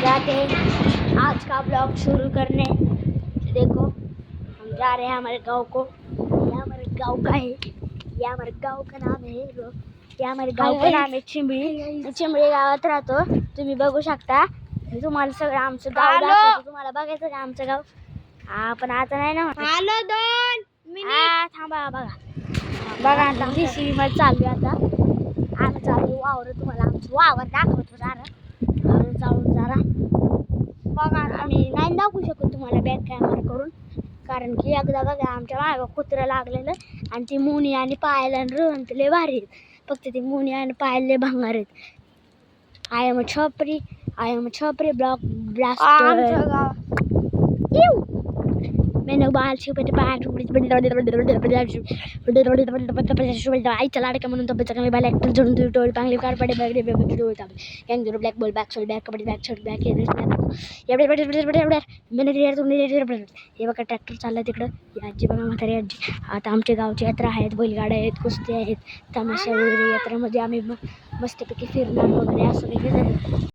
जाते हैं आज का ब्लॉग शुरू करने। देखो हम जा रहे हैं हमारे गांव को। ये हमारे गांव का है, ये हमारे गांव का नाम है। ये हमारे गांव का नाम है चिंबळी। चिंबळी गावात राहतो, तुम्ही बघू शकता। मी तुम्हाला सगळं आमचं गाव दाखवतो। तुम्हाला बघायचं का आमचं गाव? पण आता नाही ना। हॅलो 2 मिनिट थांबा बघा आता जेसीबी मध्ये चालू आता। आम्ही चालू वावर, तुम्हाला आमचं वावर दाखवतो जरा। चालून जरा बघा। आम्ही नाही दाखवू शकतो तुम्हाला बॅक कॅमेरा करून, कारण की एकदा बघा आमच्या मागं कुत्रा लागलेलं आणि ती मुनी आणि पायाला रोहन लय भारी आहेत। फक्त ती मुनी आणि पायाला लय भंगार आहेत। आय एम अ छपरी ब्लास्टर। मैंने बाल शिपटे पाठ आईच्या लाडक्या म्हणून तब्येत कमी बाल ॲक्टर जोडून टोळी पांगली कार पडे बॅग गँग zero black ball back shot back kabaddi back shot back एवढे मैंने हे बघा ट्रॅक्टर चाललं तिकडं। ही आजी बघा, म्हातारी आजी। आता आमच्या गावची यात्रा आहेत, बैलगाड्या आहेत, कुस्ती आहेत, तमाशा वगैरे। यात्रामध्ये आम्ही मस्तपैकी फिरणार वगैरे असं वगैरे.